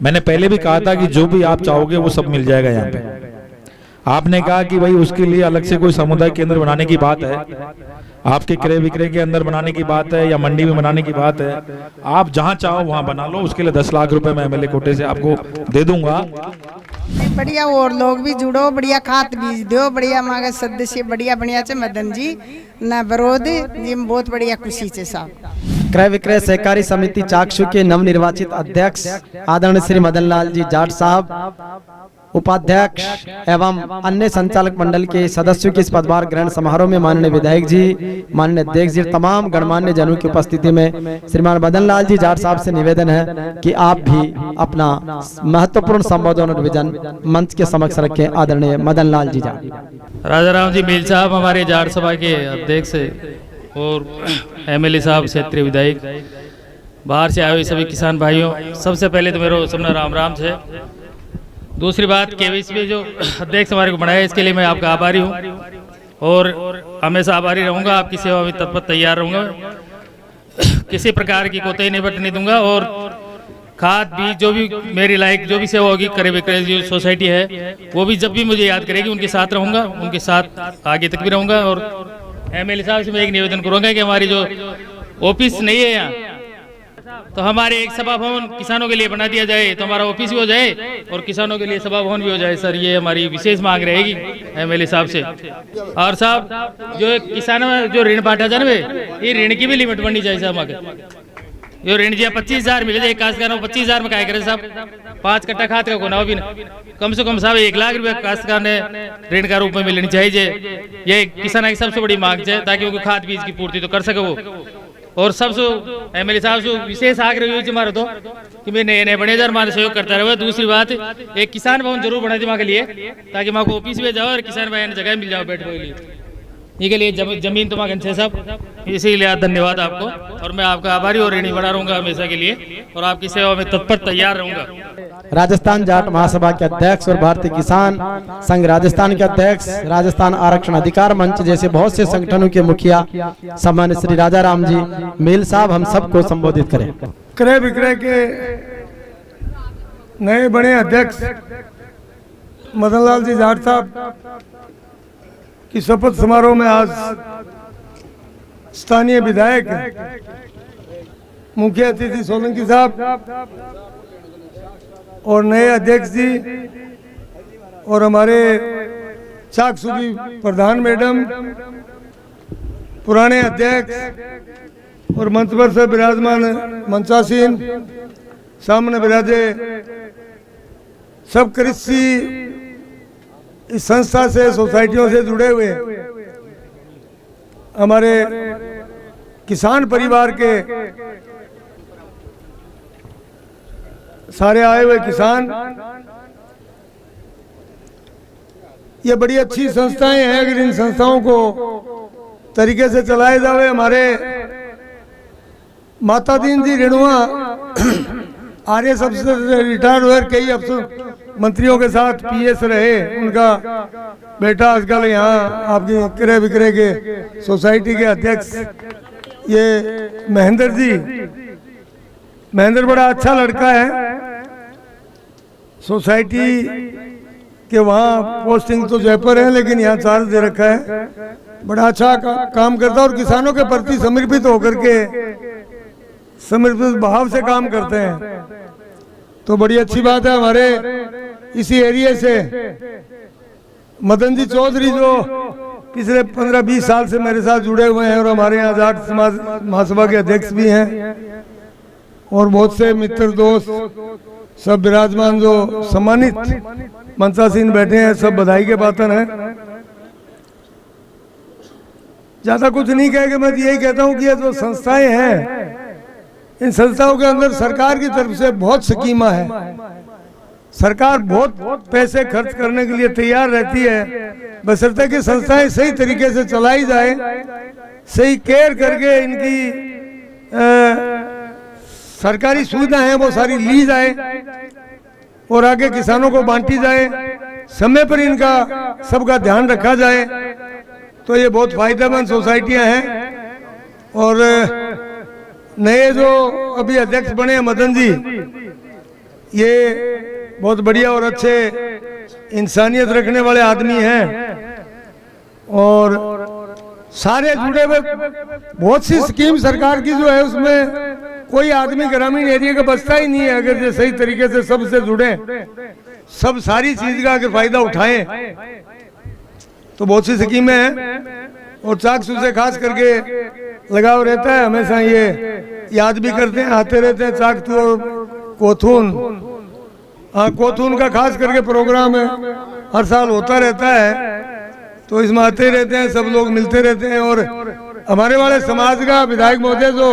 मैंने पहले भी कहा था कि जो भी आप चाहोगे वो सब मिल जाएगा यहाँ पे। आपने कहा कि भाई उसके लिए अलग से कोई समुदाय केंद्र बनाने की बात है, आपके क्रय विक्रय के अंदर बनाने की बात है या मंडी में बनाने की बात है, आप जहां चाहो वहां बना लो। उसके लिए 10 लाख रुपए मैं एमएलए कोटे से आपको दे दूंगा। बढ़िया और लोग भी जुड़ो, बढ़िया खाद बीज दो, बढ़िया मांगे सदस्य बढ़िया बढ़िया चे मदन जी न विरोध जी बहुत बढ़िया खुशी से साहब। क्रय विक्रय सहकारी समिति चाकसू के नवनिर्वाचित अध्यक्ष आदरणीय श्री मदन लाल जी जाट साहब, उपाध्यक्ष एवं अन्य संचालक मंडल के सदस्यों के इस पदभार ग्रहण समारोह में माननीय विधायक जी, माननीय अध्यक्ष जी, तमाम गणमान्य जनों की उपस्थिति में श्रीमान मदन लाल जी जाट साहब से निवेदन है कि आप भी अपना महत्वपूर्ण संबोधन और विजन मंच के समक्ष रखें। आदरणीय मदन लाल जी जाट। राजा राम जी मील साहब हमारे जाट सभा के अध्यक्ष और एमएलए साहब, क्षेत्रीय विधायक, बाहर से आए हुए सभी किसान भाइयों, सबसे पहले तो मेरा सबने राम राम से। दूसरी बात, केवीसी में जो अध्यक्ष हमारे को बनाया इसके लिए मैं आपका आभारी हूँ और हमेशा आभारी रहूँगा। आपकी सेवा में तत्पर तैयार रहूँगा, किसी प्रकार की कोताही नहीं बरतने दूंगा। और खाद बीज जो भी मेरी लायक जो भी सेवा होगी, क्रय विक्रय जो सोसाइटी है वो भी जब भी मुझे याद करेगी उनके साथ रहूँगा, उनके साथ आगे तक भी रहूँगा। और एमएलए साहब से मैं एक निवेदन करूँगा कि हमारी जो ऑफिस नहीं है यहाँ, तो हमारे एक सभा भवन किसानों के लिए बना दिया जाए, तो हमारा ऑफिस भी हो जाए और किसानों के लिए सभा भवन भी हो जाए। सर ये हमारी विशेष मांग रहेगी एमएलए साहब से। और साहब जो किसानों में जो ऋण बांटा जाए ना, ये ऋण की भी लिमिट बननी चाहिए साहब। जो ऋण जी 25,000 मिले थे काश्तकार 25,000 में क्या करे साहब, 5 कट्टा खाद का कोना भी ना, कम से कम साहब 1 लाख रुपए काश्तकार ने ऋण का रूप में मिलनी चाहिए। ये किसान की सबसे बड़ी मांग है ताकि उनको खाद बीज की पूर्ति तो कर सके वो। और सबसे एमएलए साहब से विशेष आग्रह हुई हमारा तो कि मैं नए नए बने हजार हमारे सहयोग करता रहे। दूसरी बात, एक किसान भवन जरूर बना दी माँ के लिए, ताकि माँ को ऑफिस में जाओ और किसान भाई जगह मिल जाओ बैठने के लिए। ये के लिए जमीन तो माँ घंटे साहब, इसीलिए धन्यवाद आपको और मैं आपका आभारी और ऋणी बना रहूंगा हमेशा के लिए और आपकी सेवा में तत्पर तैयार रहूंगा। राजस्थान जाट महासभा के अध्यक्ष और भारतीय किसान संघ राजस्थान के अध्यक्ष, राजस्थान आरक्षण अधिकार मंच जैसे बहुत से संगठनों के मुखिया सम्मानित श्री राजा राम जी मील साहब हम सबको संबोधित करें। क्रय विक्रय के नए बने अध्यक्ष मदन लाल जी जाट साहब की शपथ समारोह में आज स्थानीय विधायक मुख्य अतिथि सोलंकी साहब और नए अध्यक्ष जी और हमारे चाकसू की प्रधान मैडम, पुराने अध्यक्ष और मंच पर से विराजमान मंचासीन, सामने विराजे सब कृषि इस संस्था से सोसाइटियों से जुड़े हुए हमारे किसान परिवार के सारे आए हुए किसान, ये बड़ी अच्छी संस्थाएं हैं। अगर इन संस्थाओं को तरीके से चलाए जावे, हमारे माता दीन जी रेणुआ आर्य सबसे रिटायर्ड हुए, कई अफसर मंत्रियों के साथ पीएस रहे, उनका बेटा आजकल यहाँ आपकी क्रय विक्रय के सोसाइटी के अध्यक्ष ये महेंद्र जी। महेंद्र बड़ा अच्छा लड़का है, सोसाइटी के वहाँ पोस्टिंग तो जयपुर है लेकिन यहाँ चार्ज दे रखा है, बड़ा अच्छा काम करता है और किसानों के प्रति समर्पित होकर के समर्पित भाव से काम करते हैं, तो बड़ी अच्छी बात है। हमारे इसी एरिया से मदन जी चौधरी जो पिछले 15-20 साल से मेरे साथ जुड़े हुए हैं और हमारे यहाँ जाट समाज महासभा के अध्यक्ष भी हैं और बहुत से मित्र दोस्त सब विराजमान जो सम्मानित मंचासीन बैठे हैं, सब बधाई के पात्र हैं। ज्यादा कुछ नहीं कहेगा, मैं यही कहता हूँ कि ये जो संस्थाएं हैं, इन संस्थाओं के अंदर सरकार की तरफ से बहुत स्कीमा है, सरकार बहुत पैसे खर्च करने के लिए तैयार रहती है, बशर्ते कि संस्थाएं सही तरीके से चलाई जाए, सही केयर करके इनकी सरकारी सुविधा है वो सारी ली जाए और आगे किसानों को बांटी जाए, समय पर इनका सबका ध्यान रखा जाए, तो ये बहुत फायदेमंद सोसाइटियां हैं। और नए जो अभी अध्यक्ष बने मदन जी, ये बहुत बढ़िया और अच्छे इंसानियत रखने वाले आदमी हैं और सारे जुड़े हुए। बहुत सी स्कीम सरकार की जो है उसमें कोई आदमी ग्रामीण एरिया का बचता ही नहीं है अगर ये सही तरीके से सबसे जुड़े, सब सारी चीज का अगर फायदा उठाएं तो बहुत सी स्कीमें हैं। और चाकसू से खास करके लगाव रहता है, हमेशा ये याद भी करते हैं, आते रहते हैं। चाकसू और कोथून, हाँ कोथून का खास करके प्रोग्राम है, हर साल होता रहता है, तो इसमें आते रहते हैं, सब लोग मिलते रहते हैं। और हमारे वाले समाज का विधायक महोदय जो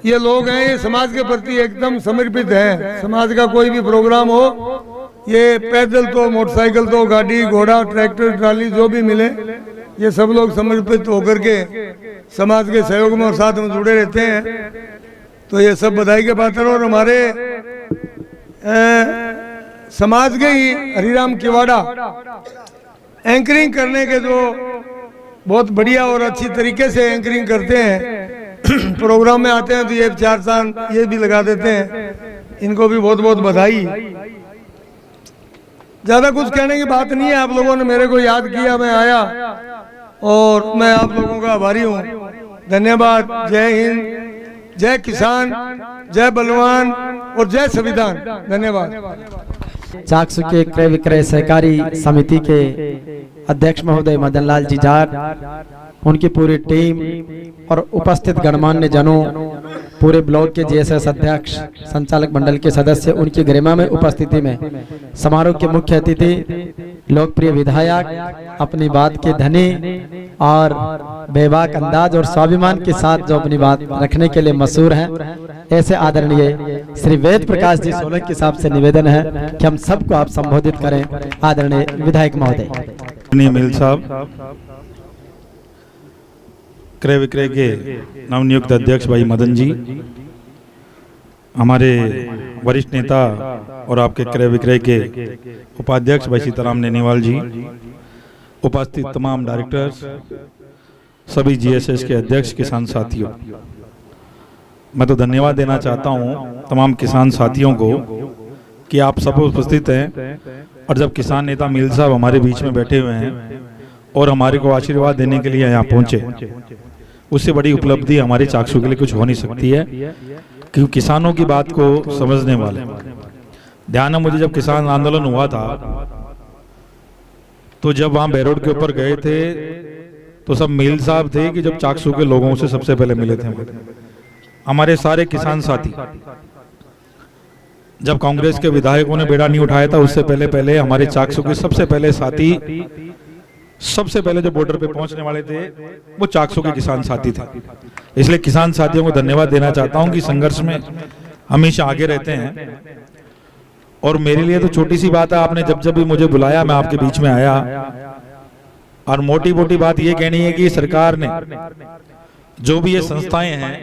ये लोग हैं, ये समाज के प्रति एकदम समर्पित हैं। समाज का कोई भी प्रोग्राम हो, ये पैदल तो, मोटरसाइकिल तो, गाड़ी घोड़ा, ट्रैक्टर ट्राली जो भी मिले, ये सब लोग समर्पित होकर के समाज के सहयोग में और साथ में जुड़े रहते हैं। तो ये सब बधाई के पात्र। और हमारे समाज के ही हरिराम किवाड़ा एंकरिंग करने के जो बहुत बढ़िया और अच्छी तरीके से एंकरिंग करते हैं, प्रोग्राम में आते हैं तो ये 4 चांद ये भी लगा देते हैं। इनको भी बहुत बहुत बधाई। ज़्यादा कुछ कहने की बात नहीं है, आप लोगों ने मेरे को याद किया, मैं आया और मैं आप लोगों का आभारी हूँ। धन्यवाद। जय हिंद, जय किसान, जय बलवान और जय संविधान। धन्यवाद। चाकसू के क्रय विक्रय सहकारी समिति के अध्यक्ष महोदय मदन लाल जी जाट, उनकी पूरी टीम और उपस्थित गणमान्य जनों, पूरे ब्लॉक के जीएसएस अध्यक्ष, संचालक मंडल के सदस्य, उनकी गरिमा में उपस्थिति में समारोह के मुख्य अतिथि लोकप्रिय विधायक, अपनी बात के धनी और बेबाक अंदाज और स्वाभिमान के साथ जो अपनी बात रखने के लिए मशहूर हैं, ऐसे आदरणीय श्री वेद प्रकाश जी सोलंकी साहब से निवेदन है कि हम सबको आप संबोधित करें। आदरणीय विधायक महोदय। मिल साहब, क्रय विक्रय के नवनियुक्त अध्यक्ष भाई मदन जी, हमारे वरिष्ठ नेता और आपके क्रय विक्रय के उपाध्यक्ष भाई सीताराम नेनीवाल जी, उपस्थित तमाम डायरेक्टर्स, सभी जीएसएस के अध्यक्ष, किसान साथियों, मैं तो धन्यवाद देना चाहता हूं तमाम किसान साथियों को कि आप सब उपस्थित हैं। और जब किसान नेता मिल साहब हमारे बीच में बैठे हुए हैं और हमारे को आशीर्वाद देने के लिए यहाँ पहुंचे, उससे बड़ी उपलब्धि हमारे चाकसू के लिए कुछ हो नहीं सकती है, क्योंकि किसानों की बात को समझने वाले। ध्यान है मुझे, जब किसान आंदोलन हुआ था तो जब वहां बैरोड के ऊपर गए थे तो सब मील साहब थे कि जब चाकसू के लोगों से सबसे पहले मिले थे हमारे सारे किसान साथी। जब कांग्रेस के विधायकों ने बेड़ा नहीं उठाया था, उससे पहले हमारे चाकसू के सबसे पहले साथी, सबसे पहले जो बॉर्डर पे पहुंचने वाले थे वो चाकसू के किसान साथी थे। इसलिए किसान साथियों को धन्यवाद देना चाहता हूं कि संघर्ष में हमेशा आगे रहते हैं। और मेरे लिए तो छोटी सी बात है, आपने जब जब भी मुझे बुलाया मैं आपके बीच में आया। और मोटी मोटी बात ये कहनी है कि सरकार ने जो भी ये संस्थाएं हैं,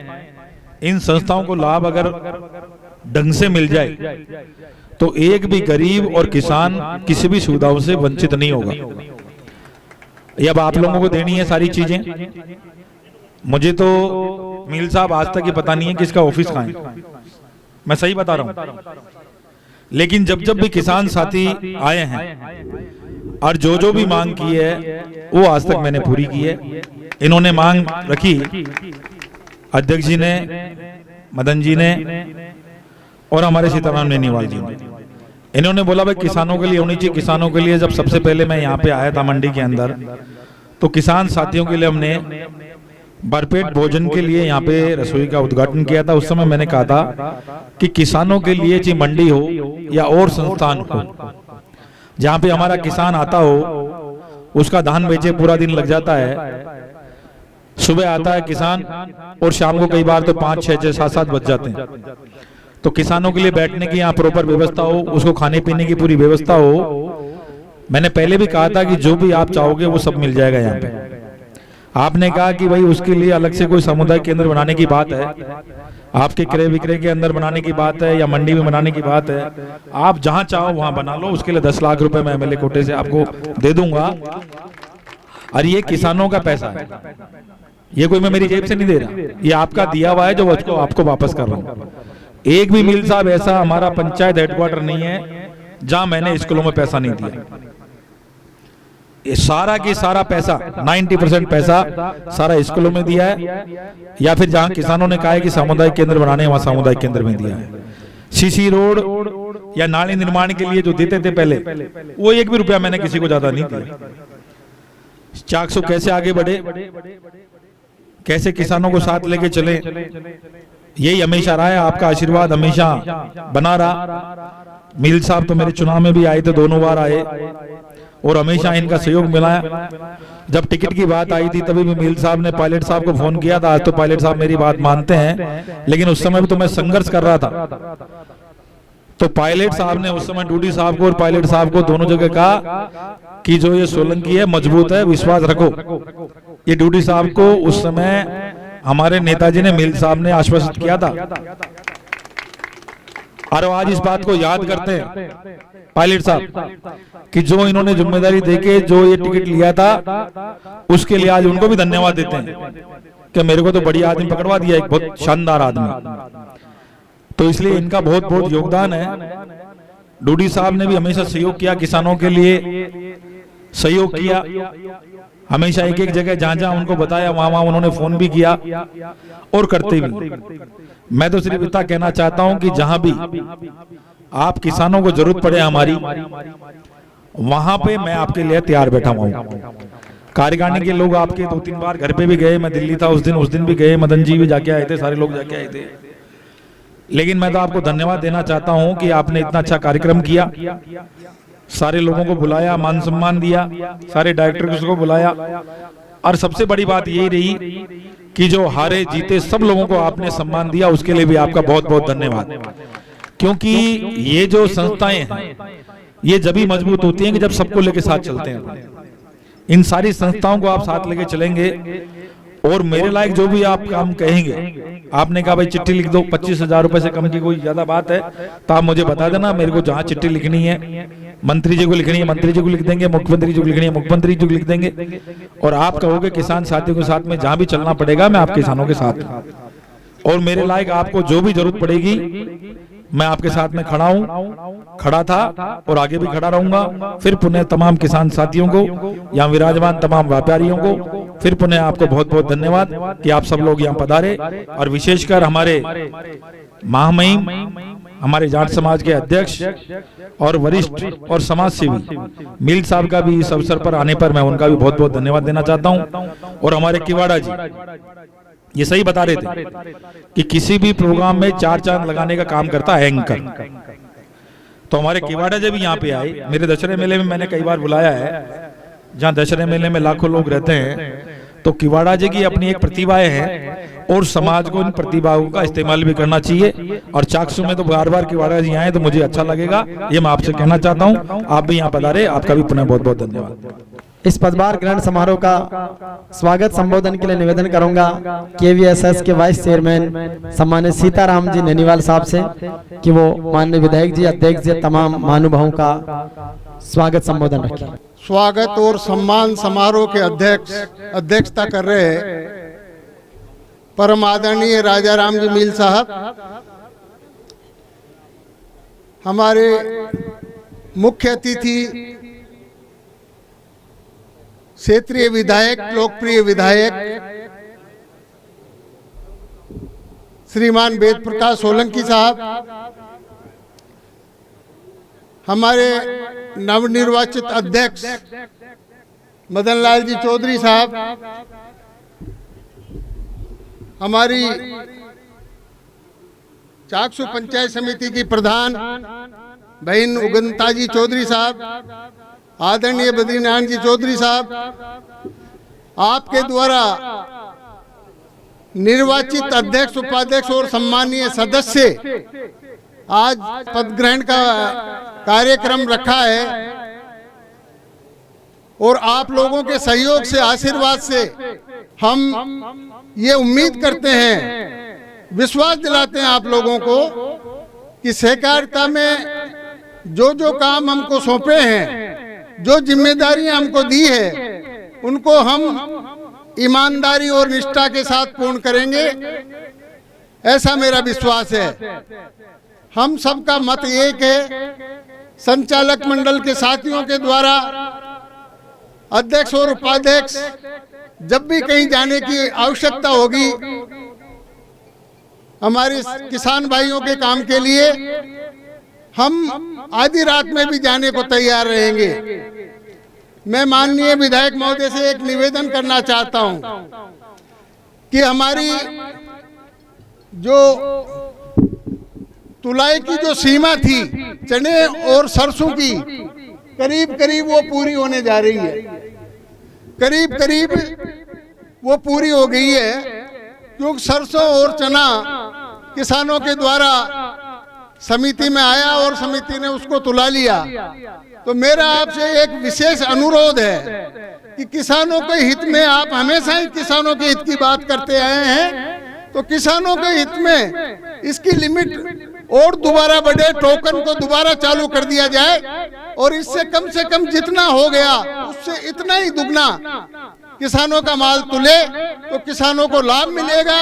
इन संस्थाओं को लाभ अगर ढंग से मिल जाए तो एक भी गरीब और किसान किसी भी सुविधाओं से वंचित नहीं होगा। ये अब आप लोगों को देनी है सारी चीजें। मुझे तो मील साहब आज तक ये पता नहीं है कि इसका ऑफिस कहाँ है, मैं सही बता रहा हूं। लेकिन जब जब भी किसान साथी आए हैं और जो जो भी मांग की है वो आज तक मैंने पूरी की है। इन्होंने मांग रखी, अध्यक्ष जी ने, मदन जी ने और हमारे सीताराम नेनीवाल जी ने। इन्होंने बोला भाई किसानों के लिए होनी चाहिए। किसानों के लिए जब सबसे पहले मैं यहाँ पे आया था मंडी के अंदर, तो किसान साथियों के लिए हमने भरपेट भोजन के लिए यहाँ पे रसोई का उद्घाटन किया था। उस समय मैंने कहा था कि किसानों के लिए चाहे मंडी हो या और संस्थान हो, जहाँ पे हमारा किसान आता हो, उसका धान बेचे पूरा दिन लग जाता है। सुबह आता है किसान और शाम को कई बार तो 5, 6, 7, 7 बज जाते हैं। तो किसानों के लिए बैठने की यहाँ प्रॉपर व्यवस्था हो, उसको खाने पीने की पूरी व्यवस्था हो। मैंने पहले भी कहा था कि जो भी आप चाहोगे वो सब मिल जाएगा यहाँ पे। आपने कहा कि भाई उसके लिए अलग से कोई समुदाय केंद्र बनाने की बात है, आपके क्रय विक्रय के अंदर बनाने की बात है या मंडी में बनाने की बात है। आप जहां चाहो वहां बना लो, उसके लिए 10 लाख रुपए मैं एमएलए कोटे से आपको दे दूंगा। और ये किसानों का पैसा है, ये कोई मैं मेरी जेब से नहीं दे रहा, ये आपका दिया हुआ है जो आपको वापस कर रहा हूँ। एक भी मील साहब ऐसा हमारा पंचायत हेडक्वार्टर नहीं है जहां मैंने स्कूलों में पैसा नहीं दिया। ये सारा की सारा पैसा 90% पैसा सारा स्कूलों में दिया है, या फिर जहां किसानों ने कहा है कि सामुदायिक केंद्र बनाने वहां सामुदायिक केंद्र में दिया है। सीसी रोड या नाली निर्माण के लिए जो देते थे पहले, वो 1 भी रुपया मैंने किसी को ज्यादा नहीं दिया। चाकसू कैसे आगे बढ़े, कैसे किसानों को साथ लेके चले, यही हमेशा रहा है। आपका आशीर्वाद हमेशा बना रहा। मील साहब तो मेरे चुनाव में भी आए थे, 2 बार आए, और हमेशा इनका सहयोग मिला है। जब टिकट की बात आई थी तभी भी मील साहब ने पायलट साहब को फोन किया था। आज तो पायलट साहब मेरी बात मानते हैं, लेकिन उस समय भी तो मैं संघर्ष कर रहा था। तो पायलट साहब ने उस समय डूडी साहब को और पायलट साहब को दोनों जगह कहा कि जो ये सोलंकी है मजबूत है, विश्वास रखो। ये डूडी साहब को उस समय हमारे नेताजी ने, मील साहब ने आश्वस्त किया था, और आज इस बात को याद करते हैं पायलट साहब कि जो इन्होंने जिम्मेदारी देके जो ये टिकट लिया था, उसके लिए आज उनको भी धन्यवाद देते हैं कि मेरे को तो बढ़िया आदमी पकड़वा दिया, एक बहुत शानदार आदमी। तो इसलिए इनका बहुत बहुत योगदान है। डूडी साहब ने भी हमेशा सहयोग किया, किसानों के लिए सहयोग किया, हमेशा एक एक जगह जहां जहां उनको बताया वहां वहां उन्होंने फोन भी किया और करते भी। मैं तो सिर्फ इतना कहना चाहता हूं कि जहां भी आप किसानों को जरूरत पड़े हमारी, वहां पे मैं आपके लिए तैयार बैठा हुआ हूं। कार्यकारिणी के लोग आपके 2-3 बार घर पे भी गए, मैं दिल्ली था उस दिन भी गए, मदन जी भी जाके आए थे, सारे लोग जाके आए थे। लेकिन मैं तो आपको धन्यवाद देना चाहता हूं कि आपने इतना अच्छा कार्यक्रम किया, सारे लोगों को बुलाया, मान सम्मान दिया, सारे डायरेक्टर्स को बुलाया, और सबसे बड़ी बात यही रही कि जो हारे जीते सब लोगों को आपने सम्मान दिया, उसके लिए भी आपका बहुत बहुत धन्यवाद। क्योंकि ये जो संस्थाएं हैं ये जब भी मजबूत होती हैं कि जब सबको लेके साथ चलते हैं। इन सारी संस्थाओं को आप साथ लेके चलेंगे, और मेरे लायक जो भी आप काम कहेंगे, आपने कहा भाई चिट्ठी लिख दो, 25,000 रुपए से कम की कोई ज्यादा बात है तो आप मुझे बता देना, मेरे को जहां चिट्ठी लिखनी है, मंत्री जी को लिखनी है मंत्री जी को लिख देंगे, मुख्यमंत्री जी को लिखनी है मुख्यमंत्री जी को लिख देंगे, और आप कहोगे किसान साथियों के साथ में जहां भी चलना पड़ेगा मैं आप किसानों के साथ, और मेरे लायक आपको जो भी जरूरत पड़ेगी मैं आपके साथ में खड़ा था और आगे भी खड़ा रहूंगा। फिर पुनः तमाम किसान साथियों को, यहाँ विराजमान तमाम व्यापारियों को फिर पुनः आपको बहुत बहुत धन्यवाद कि आप सब लोग यहाँ पधारे, और विशेषकर हमारे महामहिम, हमारे जाट समाज के अध्यक्ष और वरिष्ठ और समाज सेवी मील साहब का भी इस अवसर पर आने पर मैं उनका भी बहुत बहुत धन्यवाद देना चाहता हूँ। और हमारे किवाड़ा जी ये सही बता रहे थे कि किसी भी प्रोग्राम में 4 चांद लगाने का काम करता है एंकर। तो हमारे किवाड़ा जी भी यहाँ पे आए। मेरे दशहरे मेले में मैंने कई बार बुलाया है, जहाँ दशहरे मेले में लाखों लोग रहते हैं, तो किवाड़ा जी की अपनी एक प्रतिभाएं हैं और समाज को इन प्रतिभाओं का इस्तेमाल भी करना चाहिए। और चाकसू में तो बार बार किवाड़ा जी आए तो मुझे अच्छा लगेगा, ये मैं आपसे कहना चाहता हूँ। आप भी यहाँ पधारे, आपका भी पुनः बहुत बहुत धन्यवाद। इस पदभार ग्रहण समारोह का स्वागत संबोधन के लिए निवेदन करूंगा KVSS के वाइस चेयरमैन सम्मानित सीताराम जी नैनीवाल साहब से कि वो माननीय विधायक जी, अध्यक्ष जी, तमाम महानुभावों का स्वागत संबोधन रखें। स्वागत और सम्मान समारोह के अध्यक्षता कर रहे परम आदरणीय राजा राम जी मील साहब, हमारे मुख्य अतिथि क्षेत्रीय विधायक, लोकप्रिय विधायक श्रीमान वेद प्रकाश सोलंकी साहब, हमारे नवनिर्वाचित अध्यक्ष मदन लाल जी चौधरी साहब, हमारी चाकसू पंचायत समिति की प्रधान बहन उगंता जी चौधरी साहब, आदरणीय बद्रीनारायण जी चौधरी साहब, आपके द्वारा निर्वाचित अध्यक्ष, उपाध्यक्ष और सम्मानीय सदस्य आज पद ग्रहण का कार्यक्रम रखा है, और आप लोगों के सहयोग से, आशीर्वाद से हम ये उम्मीद करते हैं, विश्वास दिलाते हैं आप लोगों को कि सहकारिता में जो जो काम हमको सौंपे हैं, जो जिम्मेदारियां हमको दी है, उनको हम ईमानदारी और निष्ठा के साथ पूर्ण करेंगे। ऐसा मेरा विश्वास है। हम सबका मत एक है, संचालक मंडल के साथियों के द्वारा अध्यक्ष और उपाध्यक्ष जब भी कहीं जाने की आवश्यकता होगी हमारे किसान भाइयों के काम के लिए, हम आधी रात में भी जाने को तैयार रहेंगे। मैं माननीय विधायक महोदय से एक निवेदन करना चाहता हूं कि हमारी जो तुलाई की जो सीमा थी चने और सरसों की, करीब करीब वो पूरी होने जा रही है, करीब करीब वो पूरी हो गई है। क्योंकि सरसों और चना किसानों के द्वारा समिति में आया और समिति ने उसको तुला लिया। तो मेरा आपसे एक विशेष अनुरोध है कि किसानों के हित में, आप हमेशा ही किसानों के हित की बात करते आए हैं, तो किसानों के हित में इसकी लिमिट और दोबारा बढ़े, टोकन को दोबारा चालू कर दिया जाए और इससे कम से कम जितना हो गया उससे इतना ही दुगना किसानों का माल तुले तो किसानों को लाभ मिलेगा,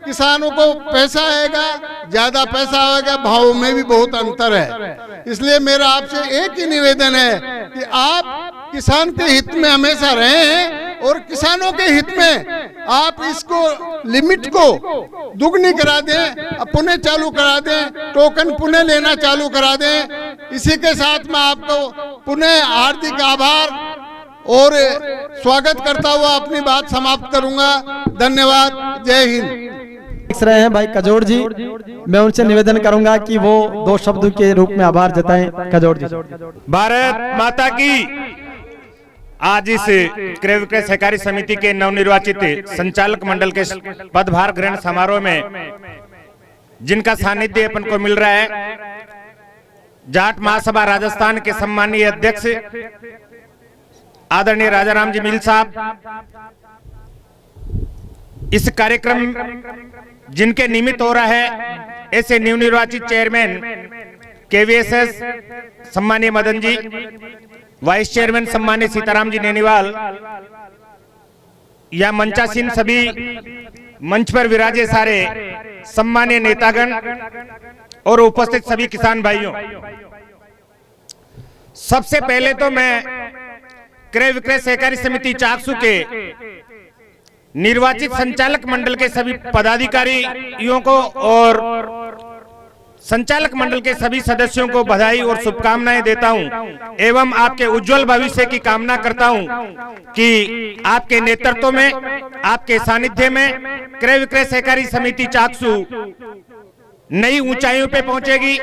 किसानों को पैसा आएगा, ज्यादा पैसा आएगा, भाव में भी बहुत अंतर है। इसलिए मेरा आपसे एक ही निवेदन है कि आप किसान के हित में हमेशा रहे हैं और किसानों के हित में आप इसको लिमिट को दुगनी करा दें, पुनः चालू करा दें, टोकन पुनः लेना चालू करा दें। इसी के साथ मैं आपको पुनः हार्दिक आभार और स्वागत करता हुआ अपनी बात समाप्त करूंगा। धन्यवाद। जय हिंद। देख रहे हैं भाई कजोड़ जी, मैं उनसे निवेदन करूंगा कि वो 2 शब्द के रूप में आभार जताएं। कजोड़ जी। भारत माता की। आज इस क्रय विक्रय सहकारी समिति के नवनिर्वाचित संचालक मंडल के पदभार ग्रहण समारोह में जिनका सानिध्य अपन को मिल रहा है, जाट महासभा राजस्थान के सम्मानीय अध्यक्ष आदरणीय राजाराम जी मील साहब, इस कार्यक्रम जिनके निमित्त हो रहा है ऐसे नवनिर्वाचित चेयरमैन केवीएसएस सम्मानीय मदन जी, वाइस चेयरमैन सम्मानीय सीताराम जी नेनीवाल, या मंचासीन सभी मंच पर विराजे सारे सम्मानीय नेतागण और उपस्थित सभी किसान भाइयों, सबसे पहले तो मैं क्रय विक्रय सहकारी समिति चाकसू के निर्वाचित संचालक मंडल के सभी पदाधिकारियों को और संचालक मंडल के सभी सदस्यों को बधाई और शुभकामनाएं देता हूं एवं आपके उज्जवल भविष्य की कामना करता हूं कि आपके नेतृत्व में, आपके सानिध्य में क्रय विक्रय सहकारी समिति चाकसू नई ऊंचाइयों पे पहुंचेगी।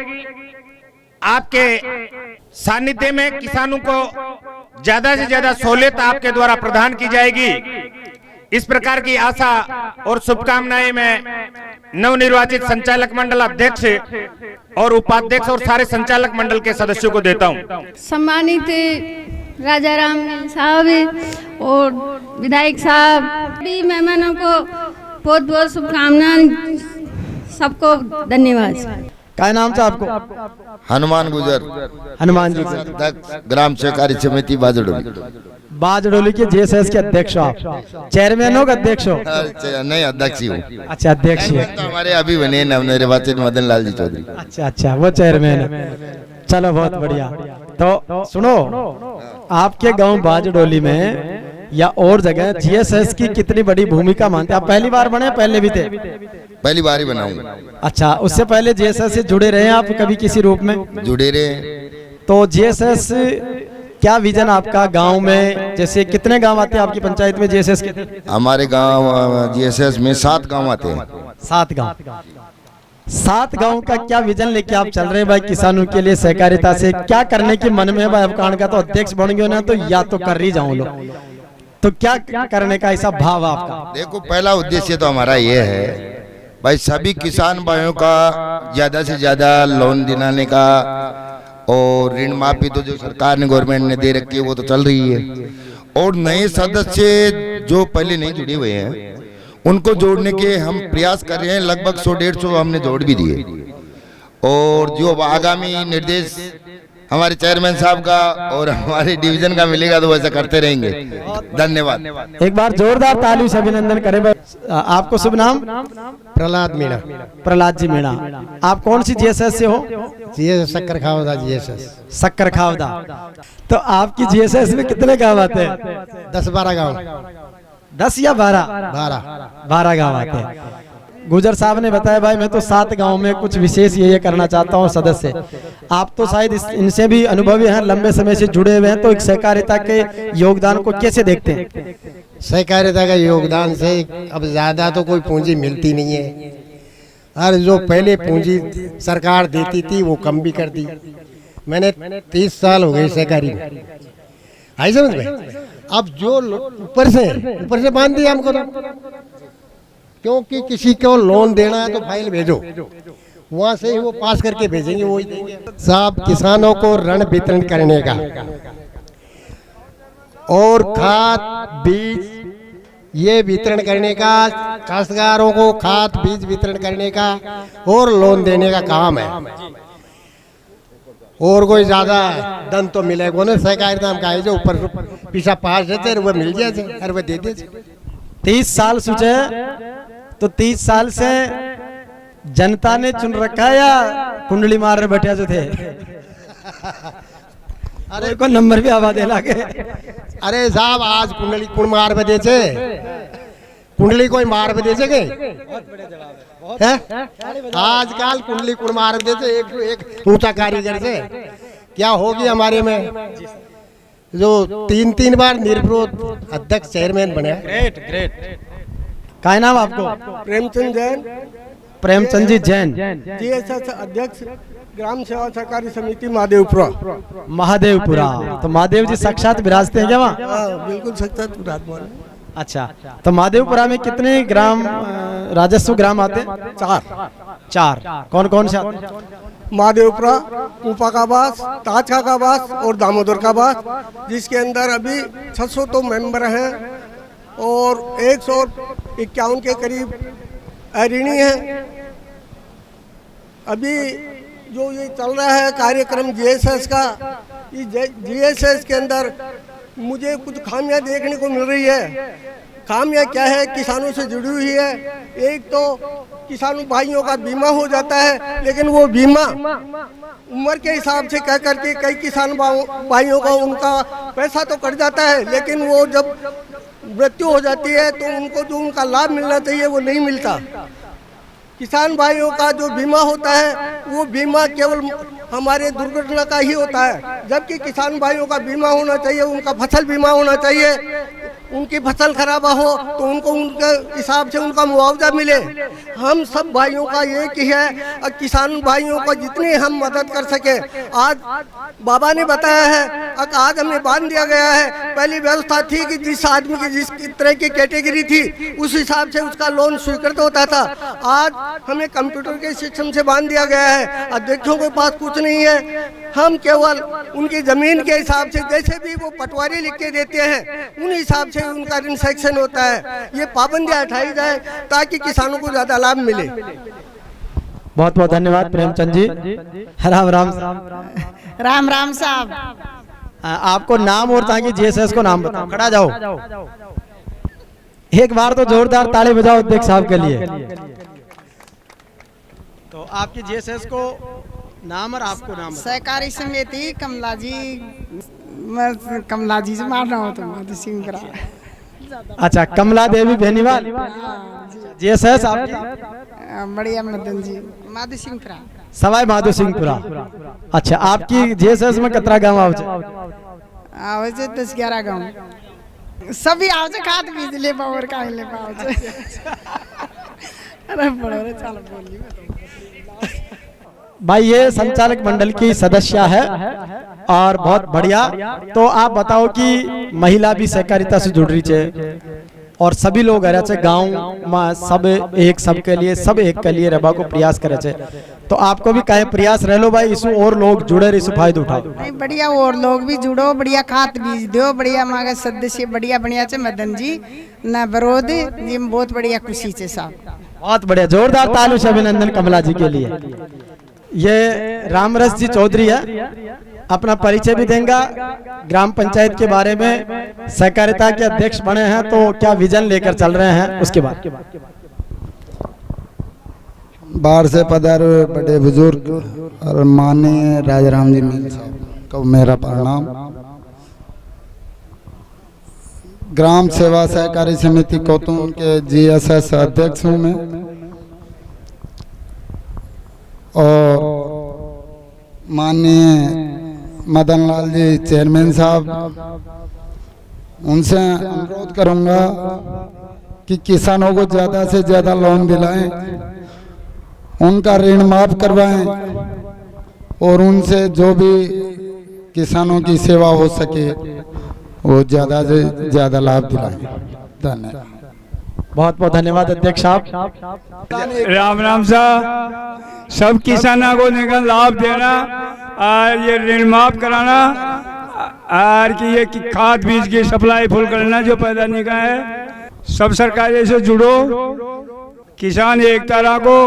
आपके सानिध्य में किसानों को ज्यादा से ज्यादा सहूलियत आपके द्वारा प्रदान की जाएगी। इस प्रकार की आशा और शुभकामनाएं मैं नवनिर्वाचित संचालक मंडल अध्यक्ष और उपाध्यक्ष और सारे संचालक मंडल के सदस्यों को देता हूं। सम्मानित राजाराम साहब और विधायक साहब, सभी मेहमानों को बहुत बहुत शुभकामनाएं, सबको धन्यवाद। क्या नाम था आपको? हनुमान गुजर। हनुमान जी। ग्राम सहकारी समिति बाजडोली। बाजडोली के जेएसएस के अध्यक्ष हो आप? चेयरमैन हो कि अध्यक्ष हो? नहीं, अध्यक्ष ही हूँ। अच्छा, अध्यक्ष ही। तो हमारे अभी बने नवनिर्वाचित मदन लाल जी चौधरी। अच्छा, वो चेयरमैन है। चलो, बहुत बढ़िया। तो सुनो, आपके गांव बाजडोली में या और जगह जीएसएस की कितनी बड़ी भूमिका मानते हैं? आप पहली बार बने, पहले भी थे? पहली बार ही बनाऊंगा। अच्छा, उससे पहले जीएसएस से जुड़े रहे हैं आप कभी किसी रूप में? जुड़े रहे। तो जीएसएस क्या विजन आपका गांव में? जैसे कितने गांव आते हैं आपकी पंचायत में जीएसएस के? हमारे गांव जीएसएस में 7 गांव आते हैं। 7 गांव। 7 गांव का क्या विजन लेके आप चल रहे हैं भाई किसानों के लिए? सहकारिता से क्या करने की मन में है भाई? अब कांड का तो अध्यक्ष बन गए ना, तो या तो कर ही जाऊं लो, तो क्या करने का ऐसा भाव आपका? देखो, पहला उद्देश्य तो हमारा ये है भाई सभी किसान भाइयों का ज्यादा से ज्यादा लोन दिलाने का, और ऋण माफी तो जो सरकार ने, गवर्नमेंट ने दे रखी है वो तो चल रही है, और नए सदस्य जो पहले नहीं जुड़े हुए हैं उनको जोड़ने के हम प्रयास कर रहे हैं। लगभग 100-150 हमने जोड़ भी दिए, और जो आगामी निर्देश हमारे चेयरमैन साहब का और हमारे डिवीजन का मिलेगा तो वैसा करते रहेंगे। धन्यवाद। एक बार जोरदार ताली से अभिनंदन करें भाई। आपको शुभ नाम? प्रहलाद मीणा। प्रहलाद जी मीणा, आप कौन सी जीएसएस से हो? जीएसएस शक्कर खावदा जीएसएस। शक्कर खावदा। तो आपकी जीएसएस में कितने गांव आते हैं? 10-12 गाँव। 10 या 12? 12 गाँव आते हैं। गुजर साहब ने बताया भाई मैं तो 7 गांव में कुछ विशेष ये करना चाहता हूँ सदस्य। आप तो शायद इनसे भी अनुभवी हैं, लंबे समय से जुड़े हुए हैं, तो एक सहकारिता के योगदान को कैसे देखते हैं? सहकारिता का योगदान से अब ज्यादा तो कोई पूंजी मिलती नहीं है, और जो पहले पूंजी सरकार देती थी वो कम भी कर दी। मैंने 30 साल हो गए सहकारी में, आई समझ में। अब जो ऊपर से बांध दिया हमको, तो क्योंकि किसी को लोन देना है तो फाइल भेजो, वहां से ही वो पास करके भेजेंगे, वो ही देंगे। साहब किसानों को ऋण वितरण करने का और खाद बीज ये वितरण करने का, काश्तकारों को खाद बीज वितरण करने का और लोन देने का काम है। और कोई ज्यादा धन तो मिलेगा ना, सहकारिता में का जो ऊपर पीछा पास रहते वो मिल जाए और वो दे दे। 30 साल सोचे तो 30 साल से जनता ने चुन रखा या कुंडली मार रहे बैठे जो थे? अरे को नंबर भी आवा दे लागे। अरे साहब आज कुंडली कुण मार बदे छे, कुंडली कोई मार बदे छे के? आजकल कुंडली कुण मार दे छे एक ऊंचा कारीगर से। क्या होगी हमारे में जो 3 बार निर्विरोध अध्यक्ष चेयरमैन बने। ग्रेट। क्या नाम आपको? प्रेमचंद जैन। प्रेमचंद जी जैन, जीएसएस अध्यक्ष ग्राम सेवा सहकारी समिति महादेवपुरा। महादेवपुरा। तो महादेव जी साक्षात विराजते हैं क्या वहाँ? बिल्कुल साक्षात विराजमान। अच्छा, तो महादेवपुरा में कितने ग्राम राजस्व ग्राम आते हैं? 4। कौन कौन से आते हैं? महादेवपुरा, कुपा का बास, ताजका का बास और दामोदर का बास, जिसके अंदर अभी 600 तो मेंबर हैं और 151 के करीब ऋणी हैं। अभी जो ये चल रहा है कार्यक्रम जीएसएस का, ये जीएसएस के अंदर मुझे कुछ खामियां देखने को मिल रही है। खामियां क्या है? किसानों से जुड़ी हुई है। एक तो किसानों भाइयों का बीमा हो जाता है, लेकिन वो बीमा उम्र के हिसाब से कह करके कई किसान भाइयों का उनका पैसा तो कट जाता है, लेकिन वो जब मृत्यु हो जाती है तो उनको जो उनका लाभ मिलना चाहिए वो नहीं मिलता। किसान भाइयों का जो बीमा होता है वो बीमा केवल हमारे दुर्घटना का ही होता है, जबकि किसान भाइयों का बीमा होना चाहिए, उनका फसल बीमा होना चाहिए। उनकी फसल खराब हो तो उनको उनके हिसाब से उनका मुआवजा मिले। हम सब भाइयों का एक ही है, और किसान भाइयों को जितनी हम मदद कर सके। आज बाबा ने बताया है, आज हमें बांध दिया गया है। पहली व्यवस्था थी कि जिस आदमी की जिस तरह की कैटेगरी थी उस हिसाब से उसका लोन स्वीकृत होता था। आज हमें कंप्यूटर के सिस्टम से बांध दिया गया है। अध्यक्षों के पास कुछ नहीं है, हम केवल उनकी जमीन के हिसाब से जैसे भी वो पटवारी लिख के देते हैं उन हिसाब से उनका ऋण सेक्शन होता है। ये पाबंदियां हटाई जाए ताकि किसानों को ज्यादा लाभ मिले। बहुत बहुत धन्यवाद प्रेमचंद जी। राम राम। राम राम साहब। आपको नाम और ताकि जीएसएस को नाम बताओ। खड़ा जाओ, एक बार तो जोरदार ताली बजाओ अध्यक्ष साहब के लिए। तो आपकी जीएसएस को नाम और आपको नाम। सहकारी समिति कमला जी से मारना हो तो माधु सिंह। अच्छा, कमला देवी बेनीवाल जीएसएस आपकी? बढ़िया मदन जी माधु सिंह सवाई माधो सिंहपुरा। अच्छा, आपकी जीएसएस में कितना गांव आवे? 10-11 गाँव सभी आवे खाद बीज ले पावर का ले पावे। अरे बड़े चल बोली भाई, ये संचालक मंडल की सदस्य है और बहुत बढ़िया। तो आप बताओ कि महिला भी सहकारिता से जुड़ रही है और सभी लोग गाँव में सब एक सबके लिए सब एक के लिए रबा को प्रयास करे छे। तो आपको भी कहे प्रयास रह लो भाई, इसु और लोग जुड़े इसु फायदा उठाओ। बढ़िया और लोग भी जुड़ो, बढ़िया खाद बीज दो, बढ़िया मांगे सदस्य बढ़िया बढ़िया चे मदन जी न विरोध जी बहुत बढ़िया खुशी से साहब। बहुत बढ़िया, जोरदार ताली से अभिनंदन कमला जी के लिए। ये रामरस जी चौधरी है, अपना परिचय भी देंगे ग्राम पंचायत के बारे में। सहकारिता के अध्यक्ष बने हैं तो क्या विजन लेकर चल रहे हैं उसके बाद। बाहर से पधारे हुए बड़े बुजुर्ग और माननीय राजाराम जी मील साहब को मेरा प्रणाम। ग्राम सेवा सहकारी समिति कोतून के जीएसएस अध्यक्ष हूँ मैं, और माननीय मदन लाल जी चेयरमैन साहब, उनसे अनुरोध करूंगा कि किसानों को ज़्यादा से ज़्यादा लोन दिलाएं, उनका ऋण माफ करवाएं और उनसे जो भी किसानों की सेवा हो सके वो ज़्यादा से ज़्यादा लाभ दिलाएं। धन्यवाद। बहुत बहुत धन्यवाद अध्यक्ष साहब। राम राम साहब, सब किसानों को निकल लाभ देना और ये ऋण माफ कराना और कि ये कि खाद बीज की सप्लाई फुल करना जो पैदा निकला है। सब सरकारें से जुड़ो, किसान एकता रखो,